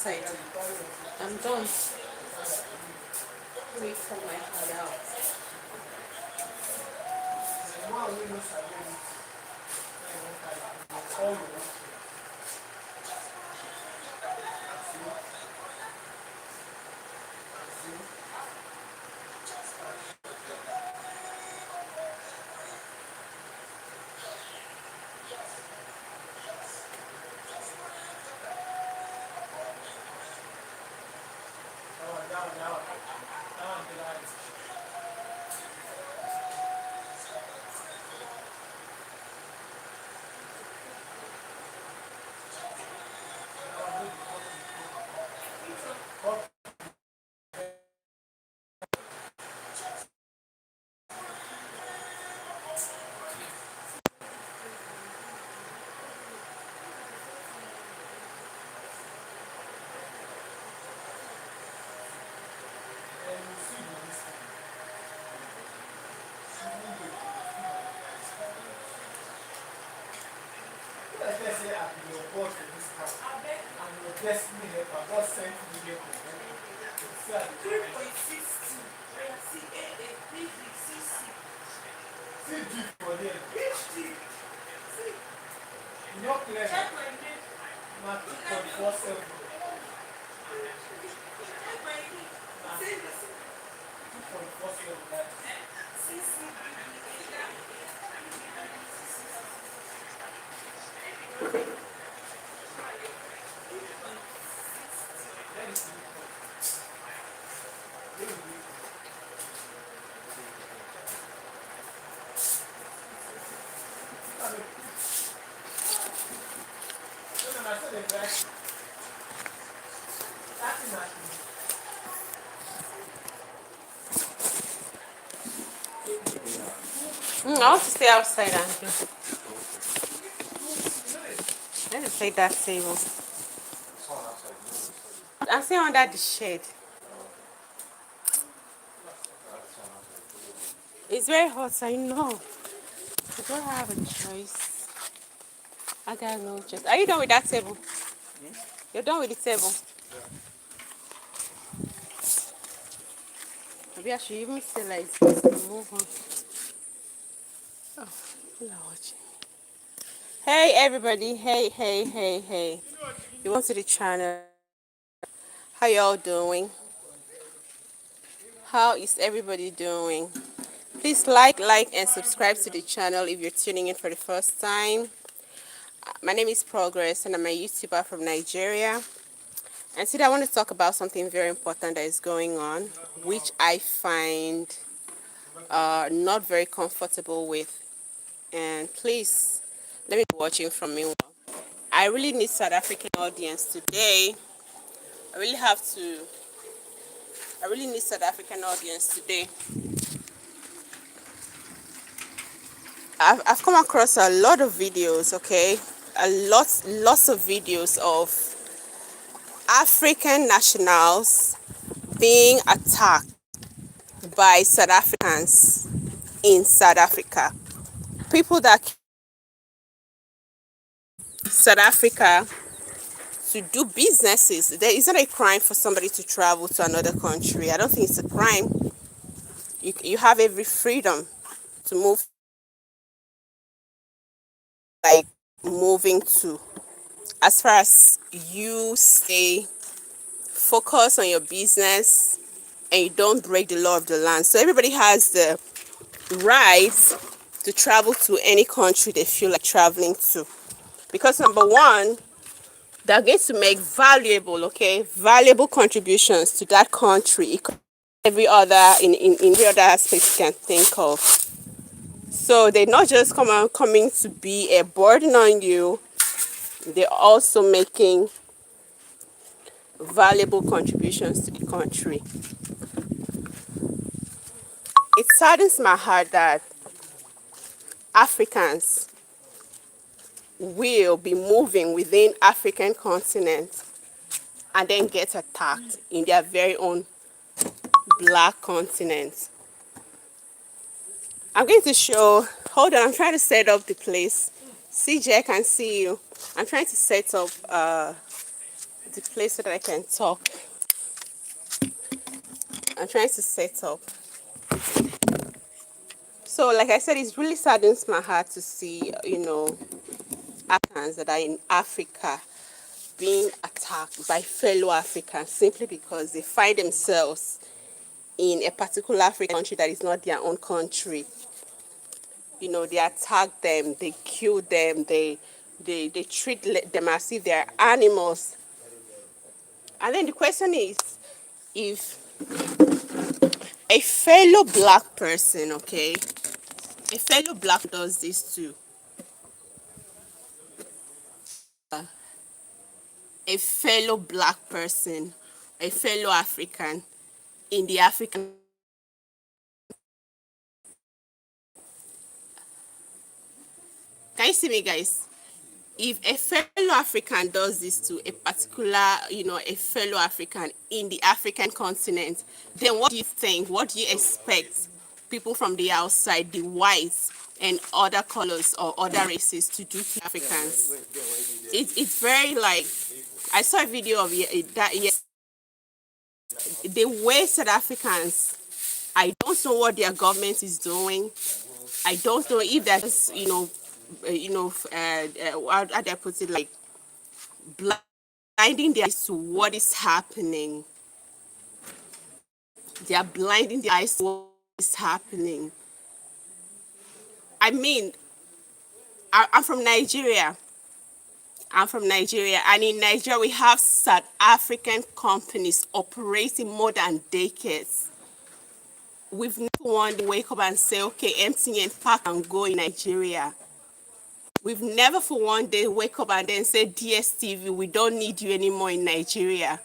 Side. I'm done. Wait for my heart out. I want to stay outside and do. Let me take that table. I'm staying under the shade. It's very hot, I know. I don't have a choice. I got no choice. Are you done with that table? You're done with the table? Maybe I should even say like this and move on. Oh, people are watching. Hey everybody, hey. You want to the channel? How y'all doing? How is everybody doing? Please like and subscribe to the channel if you're tuning in for the first time. My name is Progress and I'm a YouTuber from Nigeria. And today I want to talk about something very important that is going on, which I find not very comfortable with. And please, let me be watching from me. I really need South African audience today. I really have to. I really need South African audience today. I've come across a lot of videos, okay? Lots of videos of African nationals being attacked by South Africans in South Africa. People that South Africa to do businesses. There is not a crime for somebody to travel to another country. I don't think it's a crime. You have every freedom to move, like moving to. As far as you stay focused on your business and you don't break the law of the land. So everybody has the right to travel to any country they feel like traveling to. Because number one, they're going to make valuable contributions to that country. Every other in every other aspect you can think of. So they're not just coming to be a burden on you. They're also making valuable contributions to the country. It saddens my heart that Africans will be moving within African continent and then get attacked in their very own black continent. I'm going to show, hold on, I'm trying to set up the place. CJ, I can see you. I'm trying to set up the place so that I can talk. I'm trying to set up. So, like I said, it really saddens my heart to see, Africans that are in Africa being attacked by fellow Africans simply because they find themselves in a particular African country that is not their own country. They attack them, they kill them, they treat them as if they're animals. And then the question is, if a fellow black person, okay, a fellow black does this too, a fellow black person, a fellow African in the African. Can you see me, guys? If a fellow African does this to a particular, a fellow African in the African continent, then what do you think? What do you expect people from the outside, the whites and other colors or other races to do to Africans? It's very like, I saw a video of that. Yes, the way South Africans, I don't know what their government is doing. I don't know if that's, how do I put it, like blinding their eyes to what is happening. They are blinding their eyes to what is happening. I mean, I'm from Nigeria. And in Nigeria, we have South African companies operating more than decades. We've never wanted to wake up and say, okay, MTN pack and go in Nigeria. We've never for one day wake up and then say, DSTV, we don't need you anymore in Nigeria.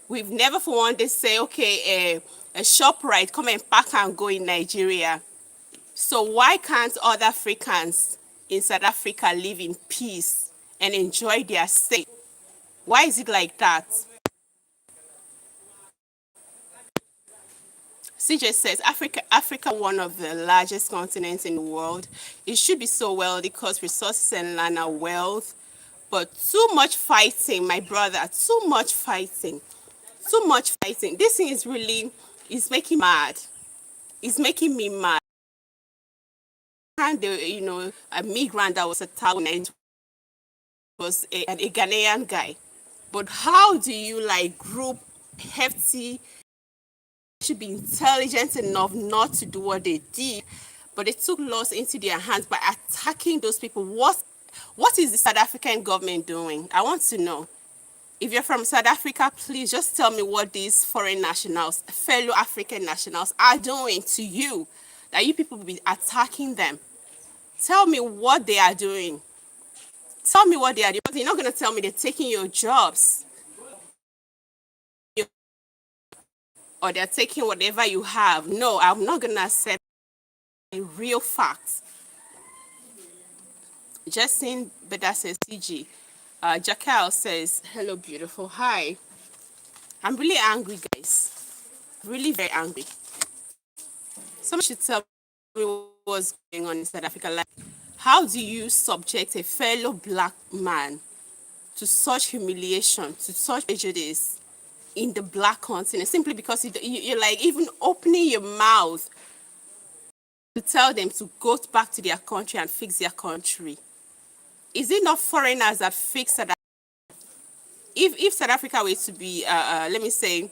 We've never for one day say, okay, a ShopRite, come and pack and go in Nigeria. So why can't other Africans in South Africa live in peace and enjoy their stay? Why is it like that? CJ says, Africa, one of the largest continents in the world. It should be so wealthy because resources and land are wealth. But too much fighting, my brother, too much fighting. Too much fighting. This thing is really, it's making me mad. It's making me mad. And a migrant that was attacked and was a Ghanaian guy. But how do you group hefty, should be intelligent enough not to do what they did, but they took laws into their hands by attacking those people? What is the South African government doing? I want to know. If you're from South Africa, please just tell me what these foreign nationals, fellow African nationals, are doing to you, that you people will be attacking them. Tell me what they are doing. Tell me what they are doing. You're not going to tell me they're taking your jobs, or they're taking whatever you have. No, I'm not going to accept a real fact. Justin Beda says, CG. Jacal says, hello, beautiful. Hi. I'm really angry, guys. Really very angry. Someone should tell me what's going on in South Africa. Like, how do you subject a fellow black man to such humiliation, to such prejudice in the black continent, simply because you're like even opening your mouth to tell them to go back to their country and fix their country? Is it not foreigners that fix South Africa? If South Africa were to be, let me say,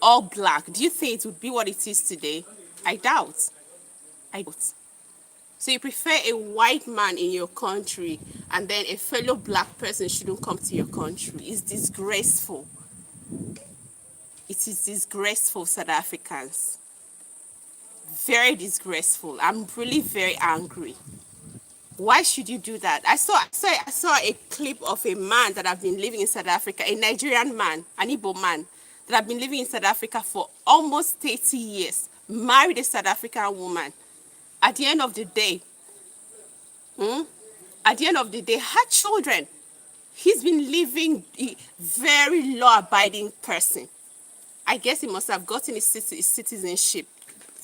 all black, do you think it would be what it is today? I doubt. I doubt. So you prefer a white man in your country, and then a fellow black person shouldn't come to your country? It's disgraceful. It is disgraceful, South Africans. Very disgraceful. I'm really very angry. Why should you do that? I saw a clip of a man that have been living in South Africa, a Nigerian man, an Igbo man, that have been living in South Africa for almost 30 years, married a South African woman. At the end of the day, had children. He's been living a very law-abiding person. I guess he must have gotten his citizenship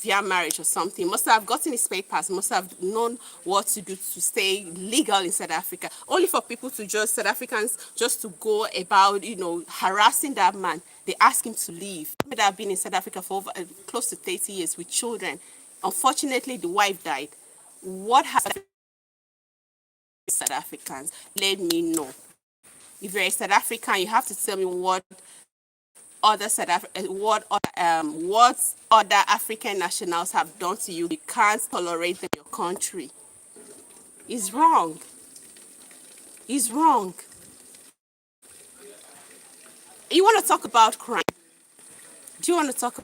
via marriage or something, must have gotten his papers, must have known what to do to stay legal in South Africa. Only for people to just, South Africans, just to go about, harassing that man. They ask him to leave. That have been in South Africa for over, close to 30 years with children. Unfortunately, the wife died. What has South Africans? Let me know. If you're a South African, you have to tell me what what other African nationals have done to you. You can't tolerate them in your country. It's wrong. It's wrong. You want to talk about crime? Do you want to talk?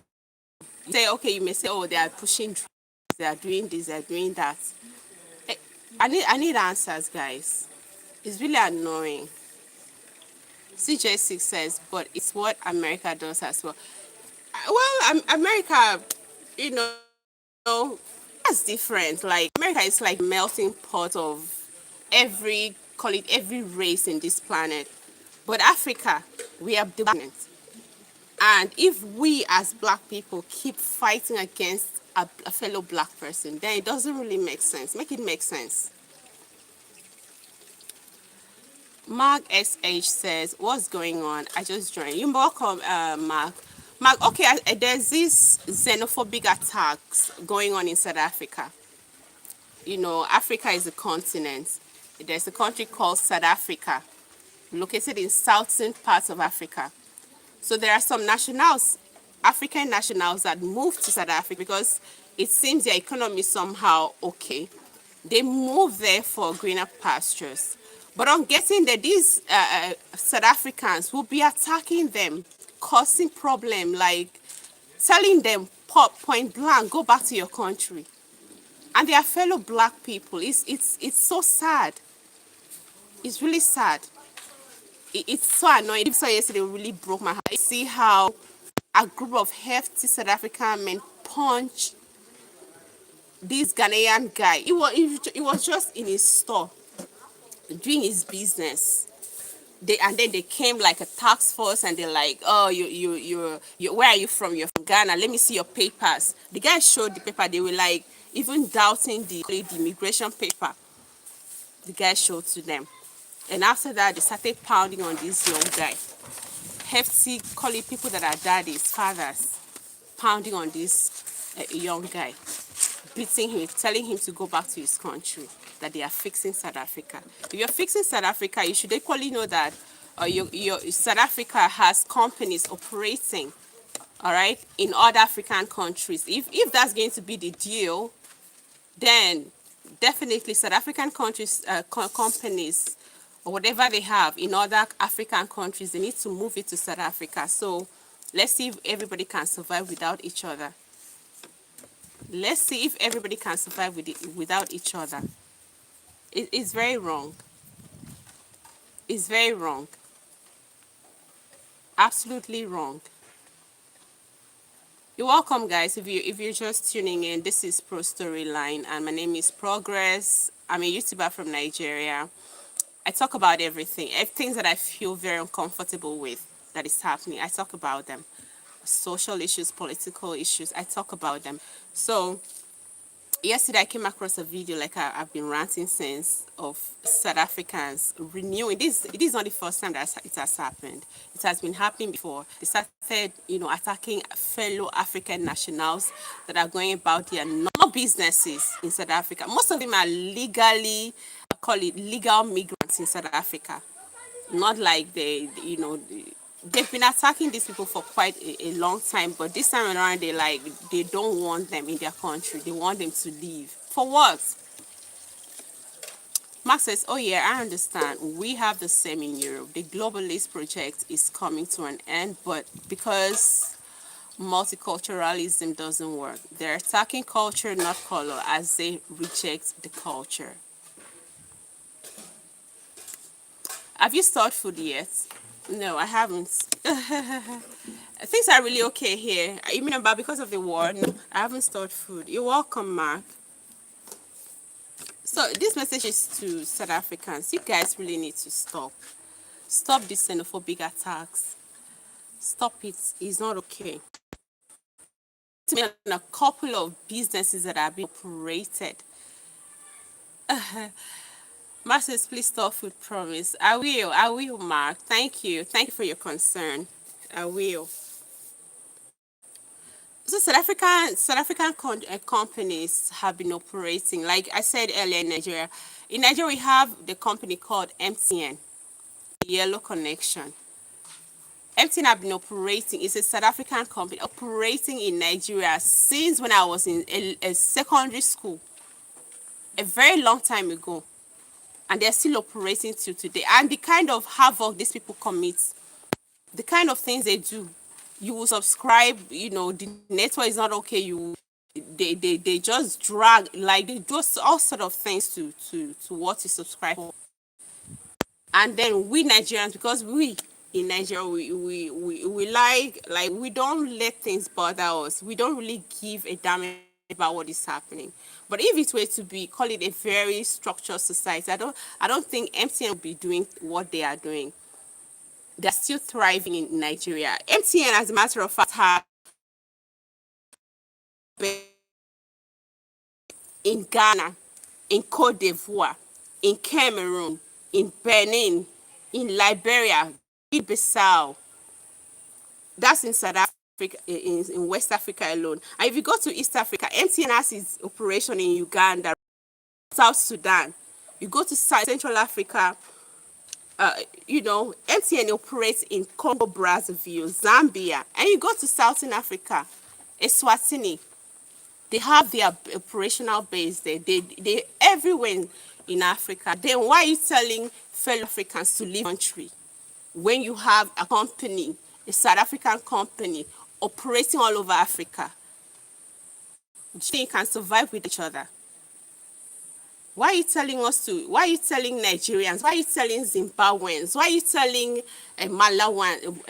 You say, okay, you may say, oh, they are pushing drugs, they are doing this, they are doing that. Eh, I need answers, guys. It's really annoying. CJ6 says, but it's what America does as well. Well, America, you know, that's different. Like, America is like melting pot of call it every race in this planet. But Africa, we are the planet. And if we as black people keep fighting against a fellow black person, then it doesn't really make sense. Make it make sense. Mark SH says, what's going on? I just joined. You're welcome, Mark. Mark, okay, there's this xenophobic attacks going on in South Africa. Africa is a continent. There's a country called South Africa, located in southern parts of Africa. So there are some nationals, African nationals, that moved to South Africa because it seems their economy is somehow okay. They move there for greener pastures. But on getting there, these South Africans will be attacking them, causing problem, like telling them point blank, go back to your country. And they are fellow black people. It's so sad. It's really sad. It's so annoying. So yesterday really broke my heart. I see how a group of hefty South African men punched this Ghanaian guy. It was just in his store doing his business. And then they came like a task force and they're like, oh, you where are you from? You're from Ghana. Let me see your papers. The guy showed the paper. They were like even doubting the immigration paper. The guy showed to them. And after that, they started pounding on this young guy. Hefty, call it people that are daddies, fathers, pounding on this young guy, beating him, telling him to go back to his country, that they are fixing South Africa. If you're fixing South Africa, you should equally know that your South Africa has companies operating, all right, in other African countries. If that's going to be the deal, then definitely South African countries, companies, or whatever they have in other African countries, they need to move it to South Africa. So let's see if everybody can survive without each other. Let's see if everybody can survive without each other. It's very wrong. It's very wrong. Absolutely wrong. You're welcome, guys. If you're just tuning in, this is Pro Storyline, and my name is Progress. I'm a YouTuber from Nigeria. I talk about everything things that I feel very uncomfortable with that is happening. I talk about them. Social issues, political issues, I talk about them. So yesterday I came across a video, like I've been ranting since, of South Africans renewing this. It is not the first time that it has happened. It has been happening before. They started, attacking fellow African nationals that are going about their normal businesses in South Africa. Most of them are legally, I call it legal migrants in South Africa. Not like they've been attacking these people for quite a long time, but this time around they don't want them in their country. They want them to leave. For what? Mark says, oh yeah, I understand. We have the same in Europe. The globalist project is coming to an end, but because multiculturalism doesn't work, they're attacking culture, not color, as they reject the culture. Have you started food yet? No, I haven't. Things are really okay here. You mean about because of the war? No, I haven't stored food. You're welcome, Mark. So this message is to South Africans. You guys really need to stop. Stop these xenophobic attacks. Stop it. It's not okay. to mention a couple of businesses that are being operated. Mark says, please stop food promise. I will, Mark. Thank you. Thank you for your concern. I will. So South African companies have been operating, like I said earlier, in Nigeria. In Nigeria, we have the company called MTN, Yellow Connection. MTN have been operating. It's a South African company operating in Nigeria since when I was in a secondary school, a very long time ago, and they're still operating till today. And the kind of havoc these people commit, the kind of things they do, you will subscribe, the network is not okay, they just drag, like they do all sort of things to what you subscribe for. And then we Nigerians, because we in Nigeria, we like we don't let things bother us. We don't really give a damn about what is happening. But if it were to be, call it a very structured society, I don't think MTN will be doing what they are doing. They're still thriving in Nigeria. MTN, as a matter of fact, have been in Ghana, in Cote d'Ivoire, in Cameroon, in Benin, in Liberia, Guinea-Bissau. That's in South Africa, in West Africa alone. And if you go to East Africa, MTN has its operation in Uganda, South Sudan. You go to Central Africa, MTN operates in Congo, Brazzaville, Zambia, and you go to Southern Africa, Eswatini. They have their operational base there. They everywhere in Africa. Then why are you telling fellow Africans to leave the country when you have a company, a South African company, operating all over Africa? Do you think you can survive with each other? Why are you telling us to? Why are you telling Nigerians? Why are you telling Zimbabweans? Why are you telling Malawans?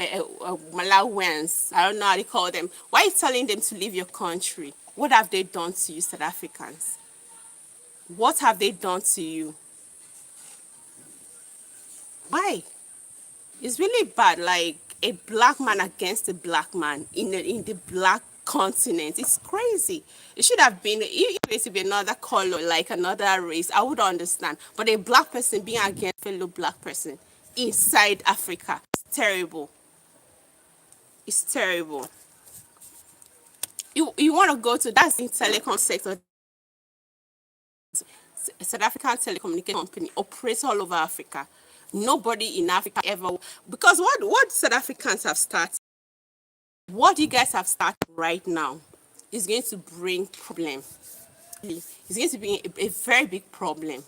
I don't know how to call them. Why are you telling them to leave your country? What have they done to you, South Africans? What have they done to you? Why? It's really bad. Like a black man against a black man in the black continent. It's crazy. It should have been, if it to be another color, like another race, I would understand. But a black person being against a fellow black person inside Africa, it's terrible. It's terrible. You want to go to, that's in telecom sector. South African telecommunication company operates all over Africa. Nobody in Africa ever, because what South Africans have started, what you guys have started right now, is going to bring problem. It's going to be a very big problem.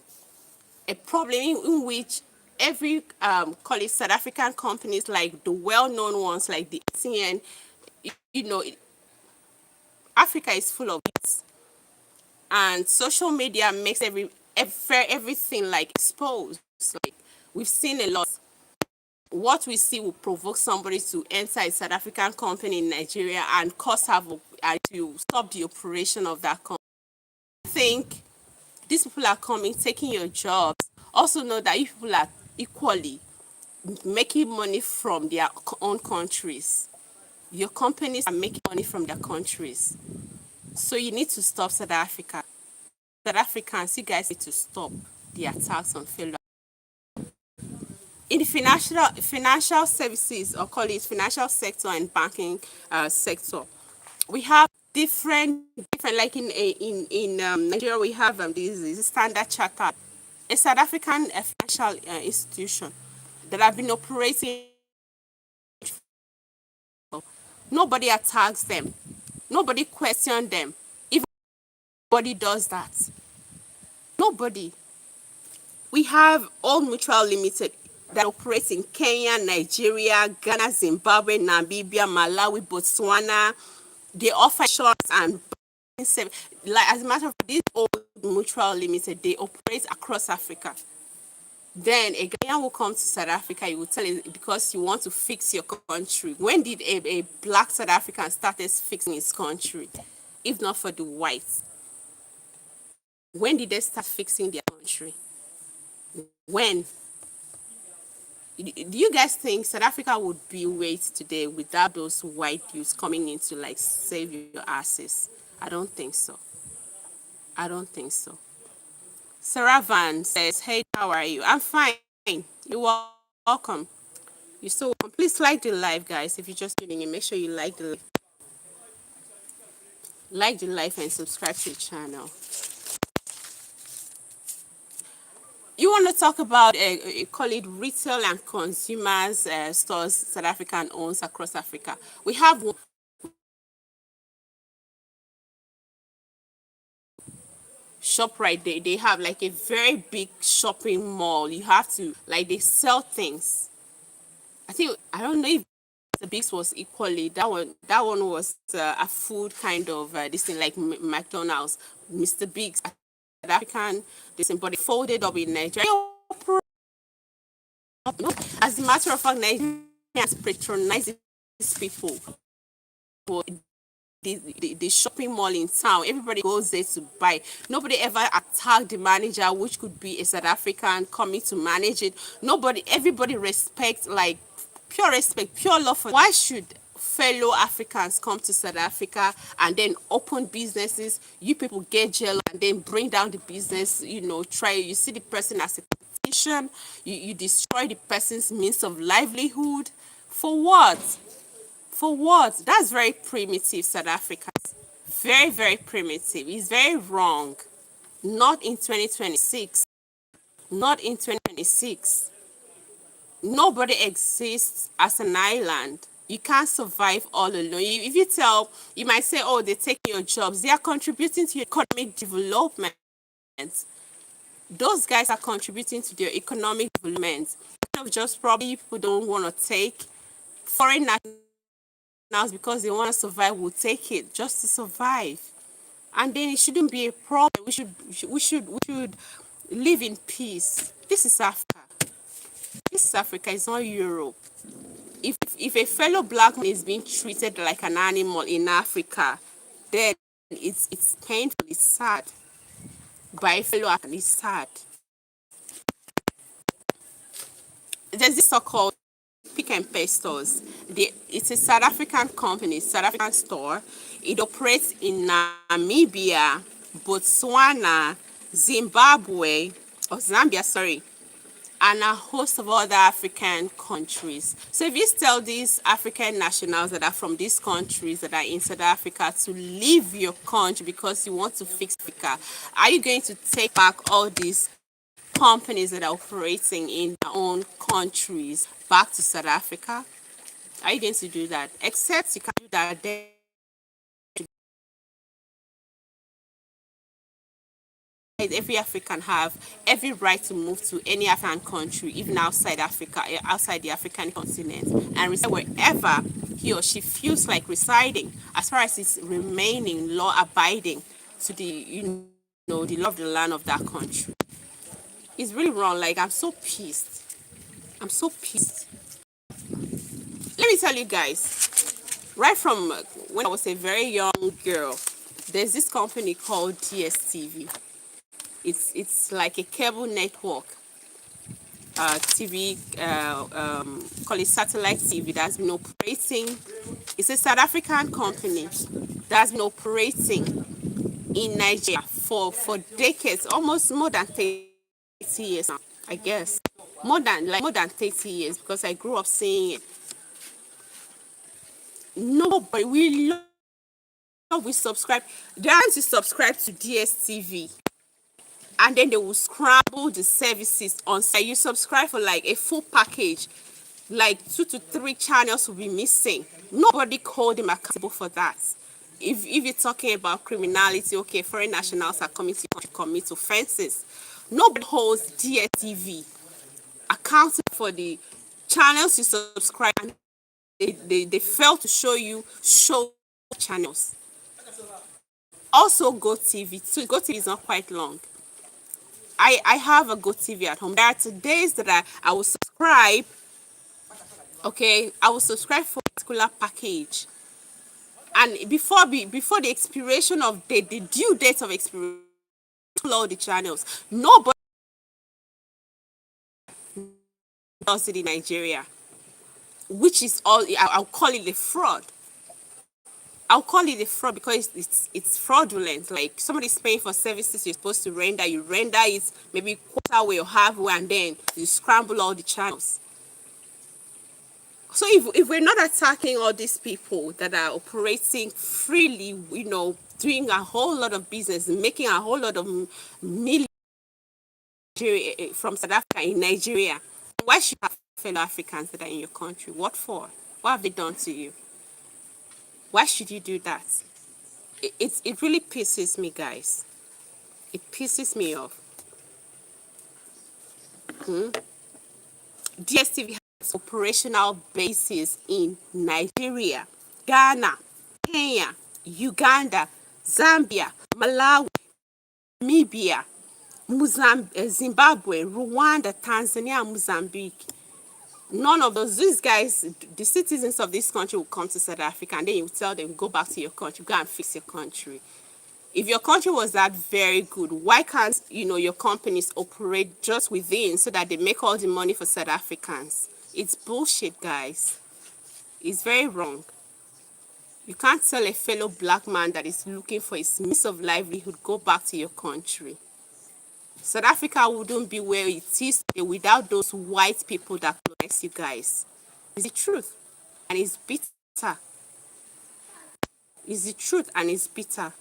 A problem in which every call it South African companies, like the well-known ones like the ATN, you know, Africa is full of it, and social media makes everything like exposed. Like we've seen a lot. What we see will provoke somebody to enter a South African company in Nigeria and cause havoc and to stop the operation of that company. I think these people are coming, taking your jobs. Also know that you people are equally making money from their own countries. Your companies are making money from their countries. So you need to stop South Africa. South Africans, you guys need to stop the attacks on fellow. In the financial services, or call it financial sector and banking sector, we have different like in Nigeria we have this Standard Chartered, a South African financial institution that have been operating. Nobody attacks them. Nobody questions them. Even nobody does that. Nobody. We have Old Mutual Limited that operates in Kenya, Nigeria, Ghana, Zimbabwe, Namibia, Malawi, Botswana. They offer insurance and banking service. Like as a matter of fact, this Old Mutual Limited, they operate across Africa. Then a Ghanaian will come to South Africa, you will tell it because you want to fix your country. When did a black South African started fixing his country? If not for the whites. When did they start fixing their country? When? Do you guys think South Africa would be where it's today without those white youths coming in to like save your asses? I don't think so. I don't think so. Sarah Van says, "Hey, how are you? I'm fine. You're welcome. You're so welcome. Please like the live, guys. If you're just tuning in, make sure you like the live and subscribe to the channel. You want to talk about call it retail and consumers stores South African owns across Africa. We have one shop right there. They have like a very big shopping mall. You have to like they sell things. I don't know if the Biggs was equally that one was a food kind of this thing like McDonald's, Mr. Biggs, South African this thing, but they folded up in Nigeria. As a matter of fact, Nigerians patronize these people for the shopping mall in town. Everybody goes there to buy. Nobody ever attacked the manager, which could be a South African coming to manage it. Everybody respects, like pure respect, pure love for. Why should fellow Africans come to South Africa and then open businesses? You people get jealous and then bring down the business. You see the person as a competition. You destroy the person's means of livelihood. For what? For what? That's very primitive, South Africa. Very, very primitive. It's very wrong. Not in 2026. Not in 2026. Nobody exists as an island. You can't survive all alone. If you might say, oh, they're taking your jobs. They are contributing to your economic development. Those guys are contributing to their economic development. Just probably people don't want to take foreign nationals because they want to survive will take it just to survive. And then it shouldn't be a problem. We should live in peace. This is Africa. This is Africa. It's not Europe. If a fellow black man is being treated like an animal in Africa, then it's painful. It's sad. By a fellow African, it's sad. There's this so-called Pick and Pay stores. It's a South African company, South African store. It operates in Namibia, Botswana, Zimbabwe, or Zambia, sorry, and a host of other African countries. So if you tell these African nationals that are from these countries that are in South Africa to leave your country because you want to fix Africa, are you going to take back all these companies that are operating in their own countries back to South Africa? Are you going to do that? Except you can do that then every African have every right to move to any African country, even outside Africa, outside the African continent, and reside wherever he or she feels like residing, as far as it's remaining law abiding to the law of the land of that country. It's really wrong. Like, I'm so pissed. I'm so pissed. Let me tell you guys, right from when I was a very young girl, there's this company called DSTV. It's like a cable network TV, call it satellite TV that's been operating. It's a South African company that's been operating in Nigeria for decades, almost more than 30 years now, I guess. More than 30 years, because I grew up seeing it. No, but we subscribe. They are to subscribe to DSTV, and then they will scramble the services on site. You subscribe for like a full package, like 2 to 3 channels will be missing. Nobody called them accountable for that. If you're talking about criminality, okay, foreign nationals are coming to commit offenses. Nobody holds DSTV accountable for the channels you subscribe, and they fail to show channels. Also, GoTV too. GoTV is not quite long. I have a GoTV at home. There are days that I will subscribe. Okay, I will subscribe for a particular package, and before the expiration of the due date of expiration, all the channels. Nobody does it in Nigeria, which is all, I'll call it a fraud. I'll call it a fraud because it's fraudulent. Like somebody's paying for services you're supposed to render, you render it maybe quarter way or halfway, and then you scramble all the channels. So if we're not attacking all these people that are operating freely, doing a whole lot of business, making a whole lot of millions from South Africa in Nigeria, why should you have fellow Africans that are in your country? What for? What have they done to you? Why should you do that? It really pisses me, guys. It pisses me off. DSTV has operational bases in Nigeria, Ghana, Kenya, Uganda, Zambia, Malawi, Namibia, Zimbabwe, Rwanda, Tanzania, Mozambique. None of these guys, the citizens of this country will come to South Africa and then you tell them, go back to your country, go and fix your country. If your country was that very good, why can't, your companies operate just within so that they make all the money for South Africans? It's bullshit, guys. It's very wrong. You can't tell a fellow black man that is looking for his means of livelihood, go back to your country. South Africa wouldn't be where it is today without those white people that colonize you guys. It's the truth, and it's bitter. It's the truth, and it's bitter.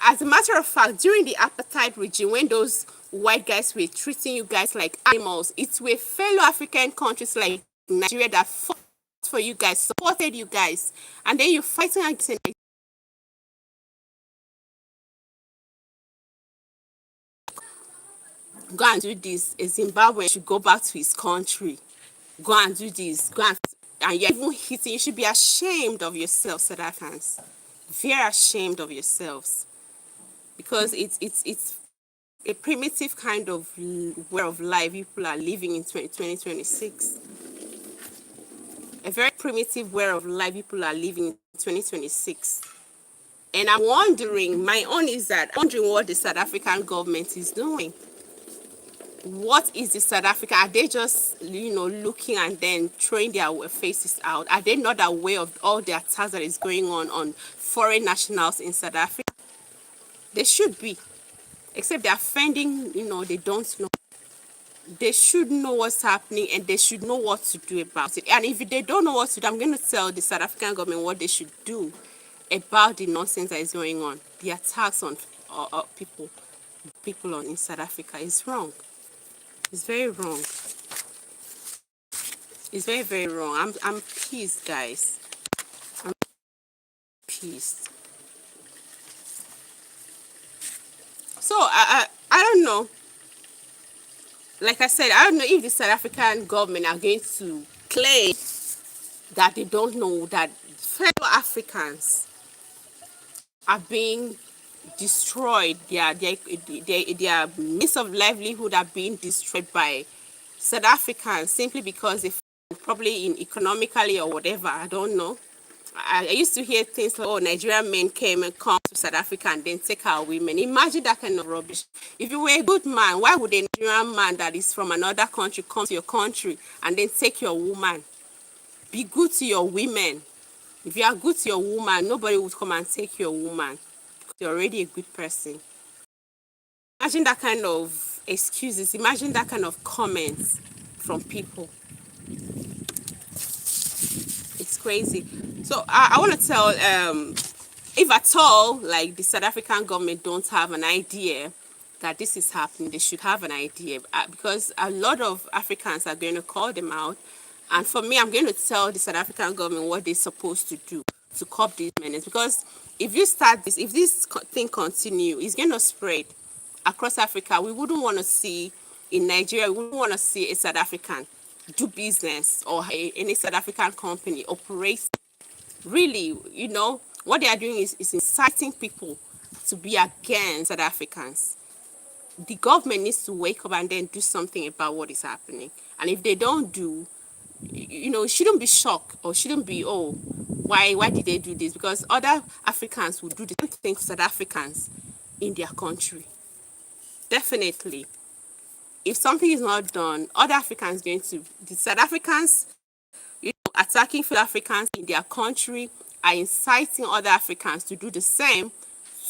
As a matter of fact, during the apartheid regime, when those white guys were treating you guys like animals, it were fellow African countries like Nigeria that fought for you guys, supported you guys, and then you're fighting against it. Go and do this. A Zimbabwean should go back to his country. Go and do this. And you're even hitting. You should be ashamed of yourselves, South Africans. Very ashamed of yourselves, because it's a primitive kind of way of life people are living in 2026. A very primitive way of life people are living in 2026. And I'm wondering, my own is that I'm wondering what the South African government is doing. What is the South Africa? Are they just, looking and then throwing their faces out? Are they not aware of all the attacks that is going on foreign nationals in South Africa? They should be. Except they're offending, they don't know. They should know what's happening and they should know what to do about it. And if they don't know what to do, I'm going to tell the South African government what they should do about the nonsense that is going on. The attacks on people in South Africa is wrong. It's very wrong. It's very, very wrong. I'm pissed, guys. I'm pissed. So I don't know. Like I said, I don't know if the South African government are going to claim that they don't know that fellow Africans are being destroyed. Their means of livelihood are being destroyed by South Africans simply because they probably in economically or whatever. I don't know. I used to hear things like, oh, Nigerian men come to South Africa and then take our women. Imagine that kind of rubbish. If you were a good man, why would a Nigerian man that is from another country come to your country and then take your woman? Be good to your women. If you are good to your woman, nobody would come and take your woman because you're already a good person. Imagine that kind of excuses. Imagine that kind of comments from people. It's crazy. So I want to tell, if at all, like the South African government don't have an idea that this is happening, they should have an idea, because a lot of Africans are going to call them out. And for me, I'm going to tell the South African government what they're supposed to do to curb these menace. Because if this thing continue, it's going to spread across Africa. We wouldn't want to see in Nigeria, we wouldn't want to see a South African do business or any South African company operate. Really, what they are doing is inciting people to be against South Africans. The government needs to wake up and then do something about what is happening. And if they don't do, it shouldn't be shocked or shouldn't be, oh, why did they do this? Because other Africans will do the same thing to South Africans in their country. Definitely. if something is not done, other Africans going to, the South Africans, attacking fellow Africans in their country, are inciting other Africans to do the same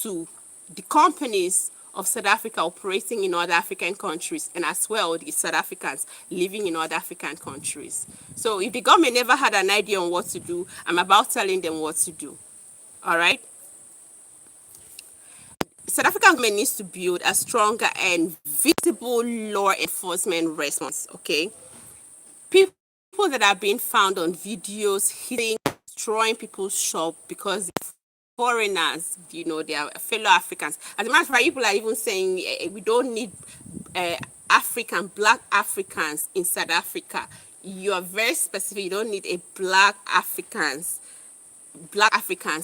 to the companies of South Africa operating in other African countries, and as well the South Africans living in other African countries. So if the government never had an idea on what to do, I'm about telling them what to do. All right. South African government needs to build a stronger and visible law enforcement response. Okay, people that are being found on videos hitting, destroying people's shop because they're foreigners, they are fellow Africans. As a matter of fact, people are even saying we don't need uh, black Africans in South Africa. You are very specific. You don't need a black Africans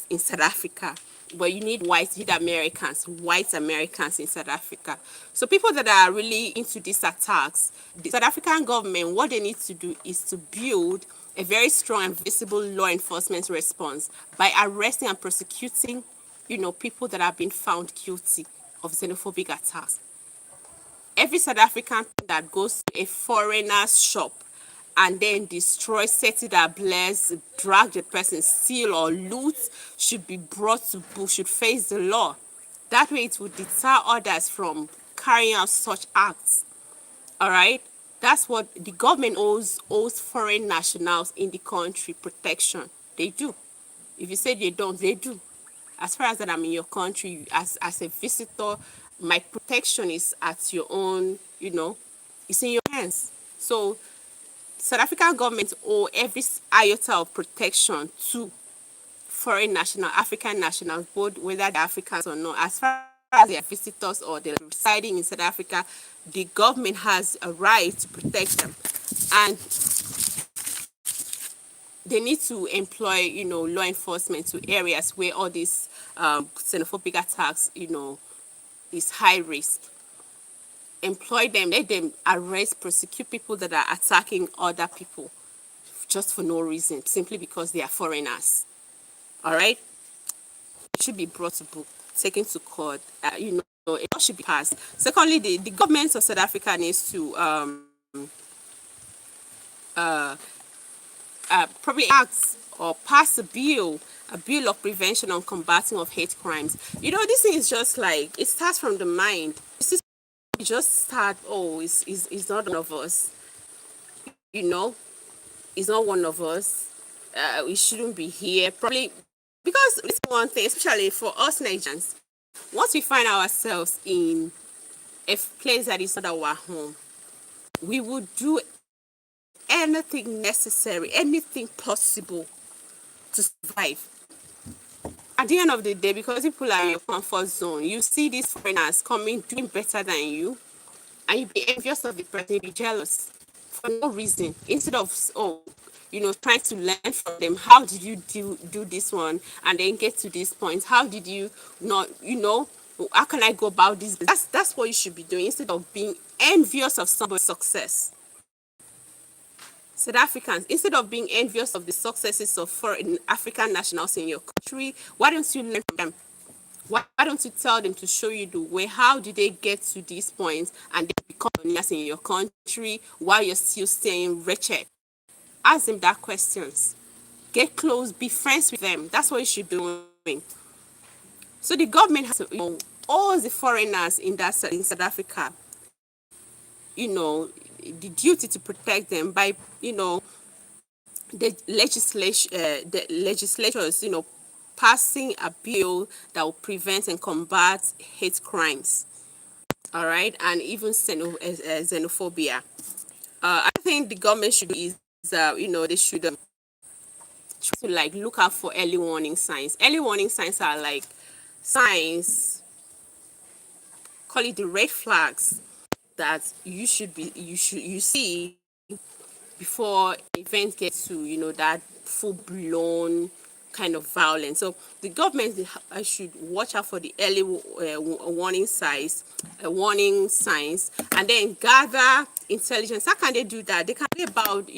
in South Africa, but you need white Americans in South Africa. So people that are really into these attacks, the South African government, what they need to do is to build a very strong and visible law enforcement response by arresting and prosecuting, people that have been found guilty of xenophobic attacks. Every South African that goes to a foreigner's shop and then destroy, set it ablaze, drag the person, steal or loot, should be brought to book, should face the law. That way it would deter others from carrying out such acts. All right? That's what the government owes foreign nationals in the country protection. They do. If you say they don't, they do. As far as that I'm in your country, as a visitor, my protection is at your own, it's in your hands. So South African government owe every iota of protection to foreign national, African nationals, both whether they're Africans or not. As far as they are visitors or they're residing in South Africa, the government has a right to protect them. And they need to employ, law enforcement to areas where all these xenophobic attacks, is high risk. Employ them, let them arrest, prosecute people that are attacking other people just for no reason, simply because they are foreigners. All right? It should be brought to book, taken to court. It should be passed. Secondly, the government of South Africa needs to probably act or pass a bill of prevention and combating of hate crimes. This thing is just like, it starts from the mind. You just start, oh, it's not one of us. It's not one of us. We shouldn't be here. Probably because it's one thing, especially for us Nigerians. Once we find ourselves in a place that is not our home, we would do anything necessary, anything possible to survive. At the end of the day, because people are in your comfort zone, you see these foreigners coming, doing better than you, and you be envious of the person, you be jealous for no reason. Instead of, trying to learn from them, how did you do this one and then get to this point? How did you not, how can I go about this? That's what you should be doing instead of being envious of somebody's success. South Africans, instead of being envious of the successes of foreign African nationals in your country, why don't you learn from them? Why don't you tell them to show you the way? How did they get to these points and they become millionaires in your country while you're still staying wretched? Ask them that questions. Get close, be friends with them. That's what you should be doing. So the government has to, all the foreigners in South Africa, the duty to protect them by, the legislators, passing a bill that will prevent and combat hate crimes. All right, and even xenophobia. I think the government should is, they should try to like look out for early warning signs. Early warning signs are like signs, call it the red flags that you see before events get to that full blown kind of violence. So the government should watch out for the early warning signs, and then gather intelligence. How can they do that? They can be about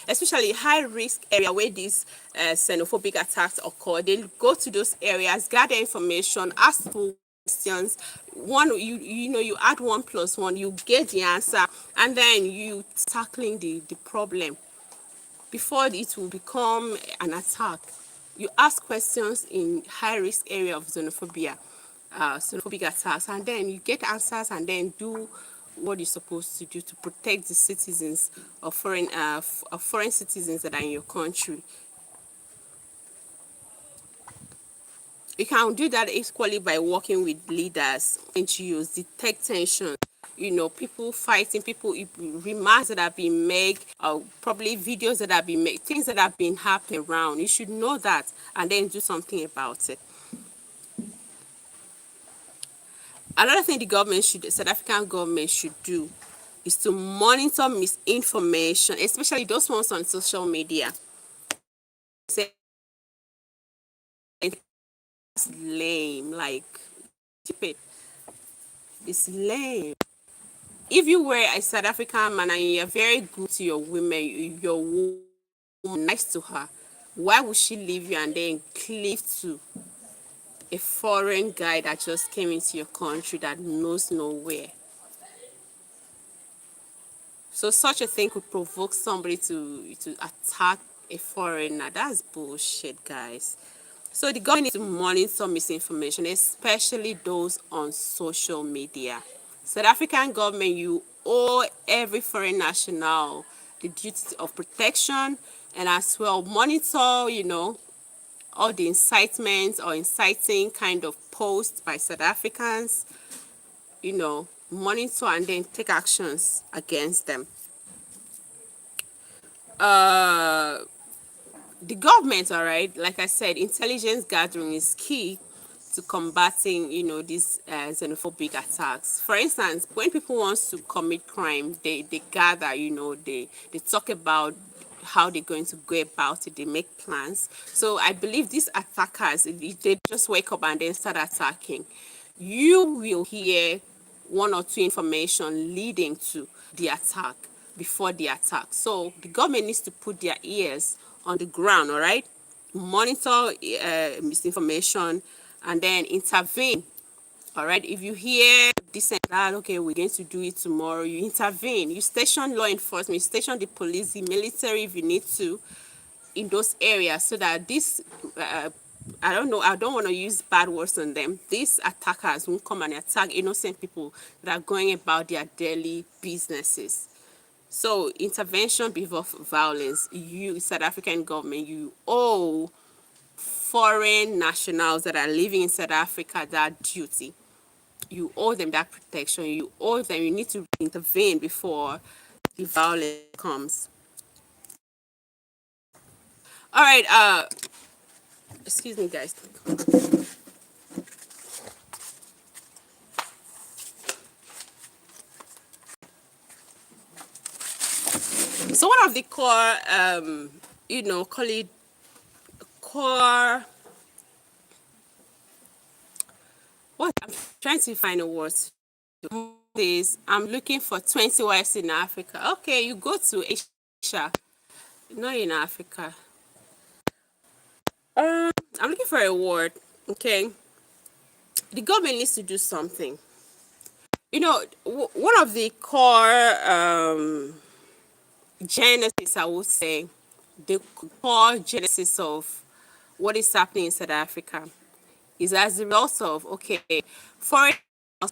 especially high risk area where these xenophobic attacks occur. They go to those areas, gather information, ask people questions. One, you add 1 plus 1, you get the answer, and then you tackling the problem before it will become an attack. You ask questions in high risk area of xenophobia, xenophobic attacks, and then you get answers, and then do what you're supposed to do to protect the citizens of foreign citizens that are in your country. You can do that equally by working with leaders, NGOs, detect tension. People fighting, remarks that have been made, probably videos that have been made, things that have been happening around. You should know that and then do something about it. Another thing the South African government should do is to monitor misinformation, especially those ones on social media. Say it's lame, like stupid. It's lame. If you were a South African man and you're very good to your women, your woman, nice to her, why would she leave you and then cleave to a foreign guy that just came into your country that knows nowhere? So such a thing could provoke somebody to attack a foreigner. That's bullshit, guys. So the government needs to monitor misinformation, especially those on social media. South African government, you owe every foreign national the duty of protection, and as well monitor, all the incitement or inciting kind of posts by South Africans, monitor and then take actions against them. The government, all right, like I said, intelligence gathering is key to combating, these xenophobic attacks. For instance, when people want to commit crime, they gather, they talk about how they're going to go about it, they make plans. So I believe these attackers, they just wake up and then start attacking. You will hear one or two information leading to the attack before the attack. So the government needs to put their ears on the ground, all right? Monitor misinformation and then intervene. All right, if you hear this and that, okay, we're going to do it tomorrow, you intervene. You station law enforcement, you station the police, the military if you need to, in those areas, so that this I don't know, I don't want to use bad words on them, these attackers won't come and attack innocent people that are going about their daily businesses. So intervention before violence. You, South African government, you owe foreign nationals that are living in South Africa that duty. You owe them that protection. You owe them, you need to intervene before the violence comes. All right, excuse me, guys. So one of the core, call it core, what I'm trying to find a word. This I'm looking for 20 wives in Africa. Okay, you go to Asia, not in Africa. I'm looking for a word. Okay, the government needs to do something. One of the core genesis, I would say, the core genesis of what is happening in South Africa is as a result of, okay, foreign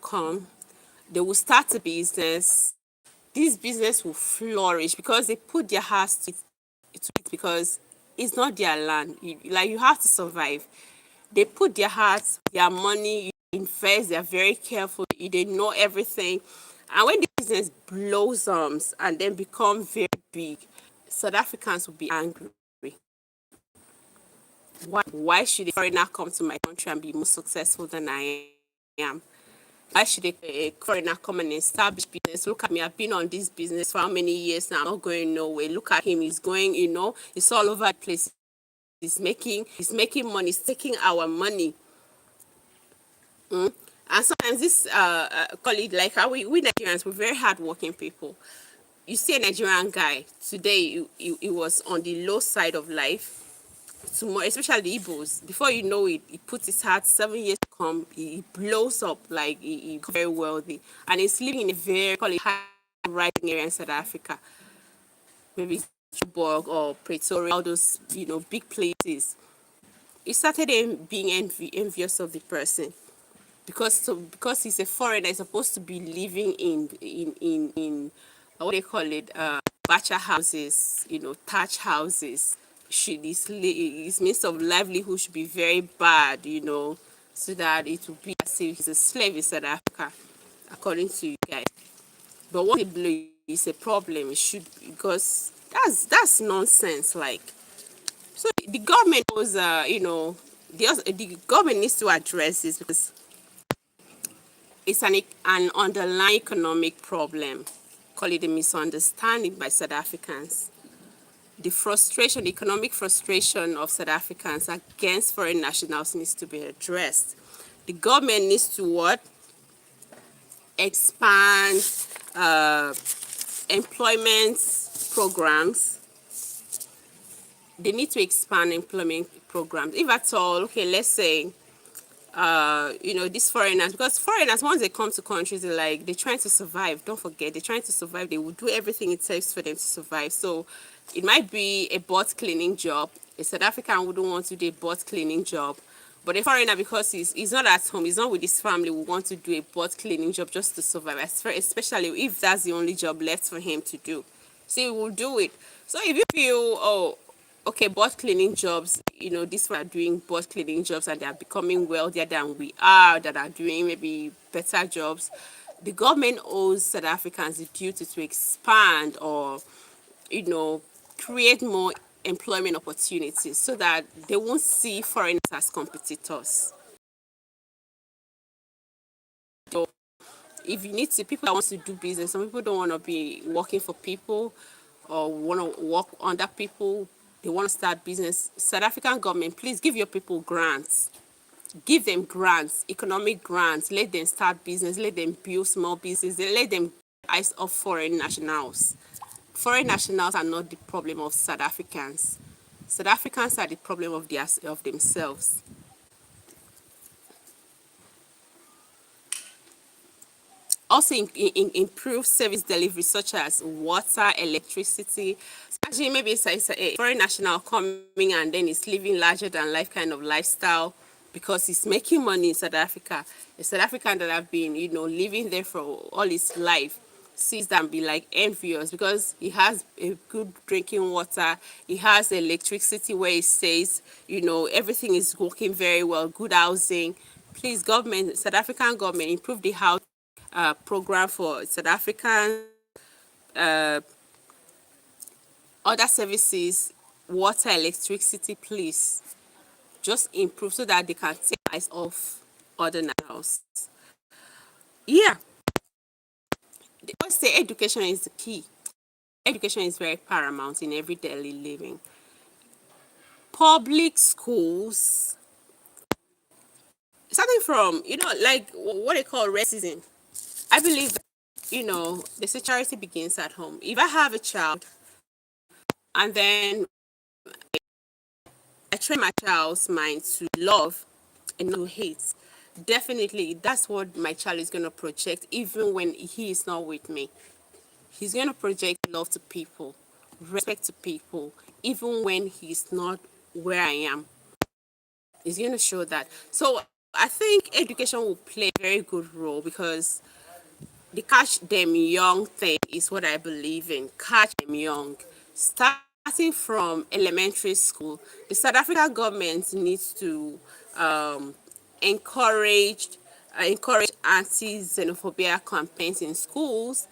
come, they will start a business. This business will flourish because they put their hearts to it because it's not their land. You have to survive. They put their hearts, their money, you invest, they're very careful, they know everything. And when the business blossoms and then become very big, South Africans will be angry. Why should a foreigner come to my country and be more successful than I am? Why should a foreigner come and establish business? Look at me, I've been on this business for how many years now? I'm not going nowhere. Look at him, he's going, it's all over the place. He's making money, he's taking our money. And sometimes this colleague, like how we Nigerians, we're very hardworking people. You see a Nigerian guy today, he was on the low side of life. Tomorrow, especially the Igbos, before you know it, he puts his heart 7 years to come, he blows up, like he very wealthy, and he's living in a very, call it, high rising area in South Africa, maybe Joburg or Pretoria, all those, big places. He started being envious of the person, because he's a foreigner, he's supposed to be living in what they call it, bacha houses, thatch houses. Should his means of livelihood should be very bad, so that it will be as if he's a slave in South Africa, according to you guys. But what they believe is a problem. It should, because that's nonsense. Like, so the government was, the government needs to address this, because it's an underlying economic problem. Call it a misunderstanding by South Africans. The frustration, the economic frustration of South Africans against foreign nationals needs to be addressed. The government needs to what? Expand uh, employment programs. They need to expand employment programs. If at all, okay, let's say these foreigners, because foreigners, once they come to countries, they're trying to survive. Don't forget, they're trying to survive. They will do everything it takes for them to survive. So it might be a butt cleaning job. A South African wouldn't want to do a butt cleaning job, but a foreigner, because he's not at home, he's not with his family, will want to do a butt cleaning job just to survive, especially if that's the only job left for him to do. So he will do it. So if you feel, oh, okay, butt cleaning jobs, these are doing butt cleaning jobs and they are becoming wealthier than we are, that are doing maybe better jobs, the government owes South Africans the duty to expand, or you know create more employment opportunities, so that they won't see foreigners as competitors. So if you need to, people that want to do business, some people don't want to be working for people or want to work under people. They want to start business. South African government, please give your people grants. Give them grants, economic grants. Let them start business. Let them build small business. Let them eyes off foreign nationals. Foreign nationals are not the problem of South Africans. South Africans are the problem of themselves. Also improve service delivery, such as water, electricity. Actually, maybe it's a foreign national coming and then it's living larger than life kind of lifestyle, because he's making money in South Africa. A South African that have been, living there for all his life, sees that and be like envious, because he has a good drinking water, he has electricity where he stays, everything is working very well, good housing. Please, government, South African government, improve the house program for South African, uh, other services, water, electricity, please. Just improve so that they can take eyes off other nationals. Yeah, the always say education is the key. Education is very paramount in every daily living. Public schools, starting from, like what they call racism. I believe that, they say charity begins at home. If I have a child and then I train my child's mind to love and not to hate, definitely that's what my child is going to project, even when he is not with me. He's going to project love to people, respect to people, even when he's not where I am. He's going to show that. So I think education will play a very good role, because the catch them young thing is what I believe in. Catch them young. Starting from elementary school, the South African government needs to um, encourage encourage anti-xenophobia campaigns in schools.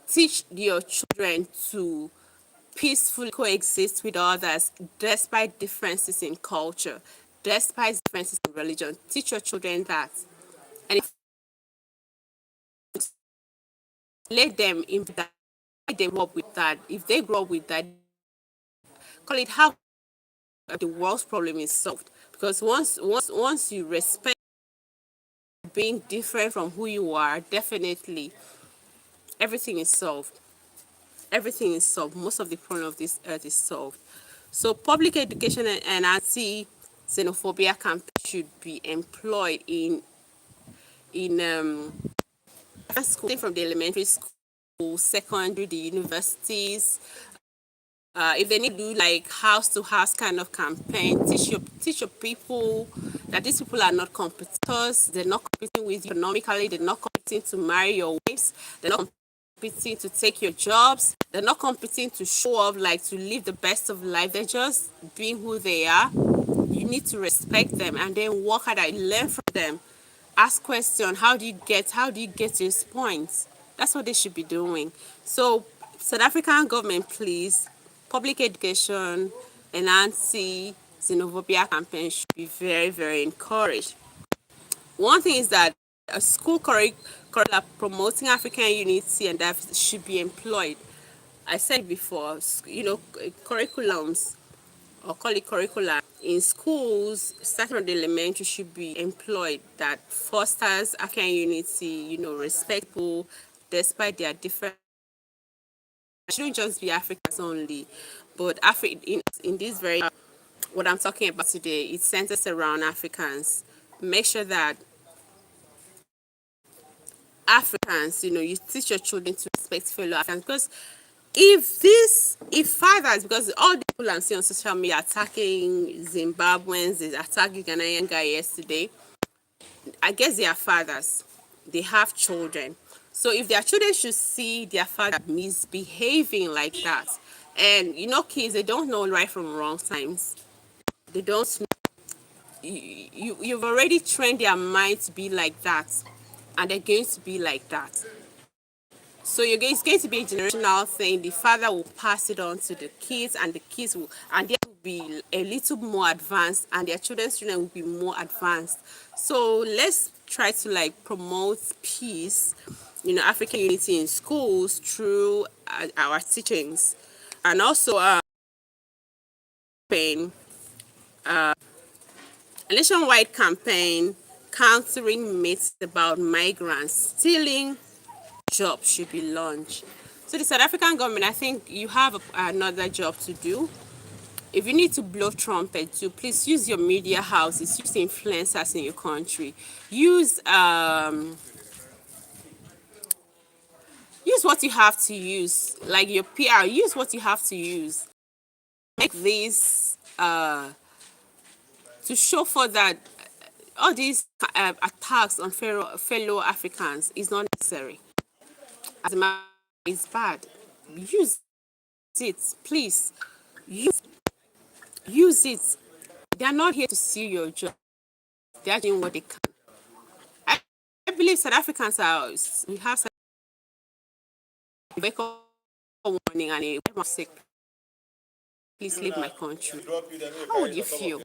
Teach your children to peacefully coexist with others despite differences in culture, despite differences in religion. Teach your children that, and let them in that, let them grow up with that. If they grow up with that, call it how the world's problem is solved. Because once you respect being different from who you are, definitely everything is solved. Everything is solved. Most of the problem of this earth is solved. So public education and anti xenophobia campaign should be employed in school, from the elementary school, secondary, the universities. If they need to do like house to house kind of campaign, teach your people that these people are not competitors. They're not competing with you economically. They're not competing to marry your wives. They're not competing to take your jobs. They're not competing to show off, like to live the best of life. They're just being who they are. You need to respect them and then work hard and learn from them. Ask questions. How do you get to this point? That's what they should be doing. So, South African government, please, public education and anti-xenophobia campaign should be very, very encouraged. One thing is that a school curricula promoting African unity and diversity should be employed. I said before, curriculums, or call it curricula, in schools, starting from the elementary, should be employed that fosters African unity, respectful despite their different. It shouldn't just be Africans only, but in this very, what I'm talking about today, it centers around Africans. Make sure that Africans, you teach your children to respect fellow Africans, because if fathers, because all the people I'm seeing on social media attacking Zimbabweans, they attacked the Ghanaian guy yesterday. I guess they are fathers. They have children. So if their children should see their father misbehaving like that, and kids, they don't know right from wrong times. They don't. You've already trained their mind to be like that, and they're going to be like that. So it's going to be a generational thing. The father will pass it on to the kids, and the kids will, and they will be a little more advanced, and their children's children will be more advanced. So let's try to like promote peace, African unity in schools through our teachings, and also campaign, a nationwide campaign countering myths about migrants stealing jobs should be launched. So the South African government, I think you have another job to do. If you need to blow trumpet too, please use your media houses, use influencers in your country, use what you have to use, like your PR. Use what you have to use. Make this to show for that all these attacks on fellow Africans is not necessary. As a matter, it's bad. Use it, please. Use use it. They are not here to steal your job. They are doing what they can. I believe South Africans are. We have some wake up warning and a sick. Please leave my country. How would you feel?